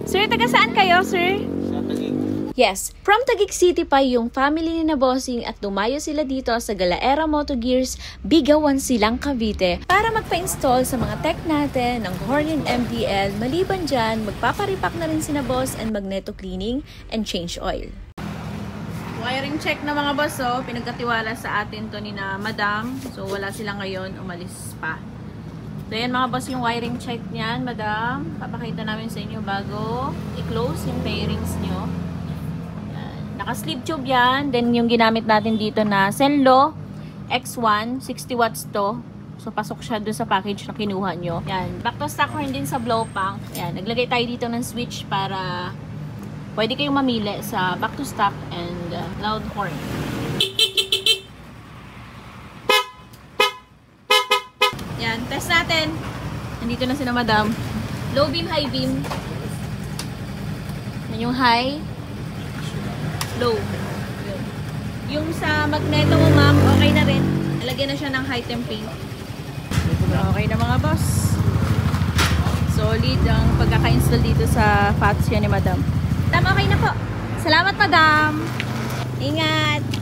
Sir, taga saan kayo, sir? Sa Taguig. Yes, from Taguig City pa yung family ni na Bossing at dumayo sila dito sa Galaera Moto Gears, Bigawan silang Cavite para magpa-install sa mga tech natin ng Horn MDL. Maliban dyan, magpaparipak na rin sina boss and magneto cleaning and change oil. Wiring check na mga boss, oh. Pinagkatiwala sa atin to ni na madam. So wala sila ngayon, umalis pa. So yan mga boss yung wiring check niyan, madam. Papakita namin sa inyo bago i-close yung pairings nyo. Naka-sleeve tube yan. Then, yung ginamit natin dito na Zenlo X1, 60 watts to. So, pasok siya doon sa package na kinuha nyo. Yan. Back to stock horn din sa blow pang. Yan. Naglagay tayo dito ng switch para pwede kayong mamili sa back to stock and loud horn. Yan. Test natin. Nandito na sila madam. Low beam, high beam. Yan yung high. Low. Yung sa magneto mo, ma'am, okay na rin. Nalagyan na siya ng high temp paint. Okay na mga boss. Solid ang pagkaka-install dito sa fats yan ni madam. Madam, okay na po. Salamat, madam. Ingat.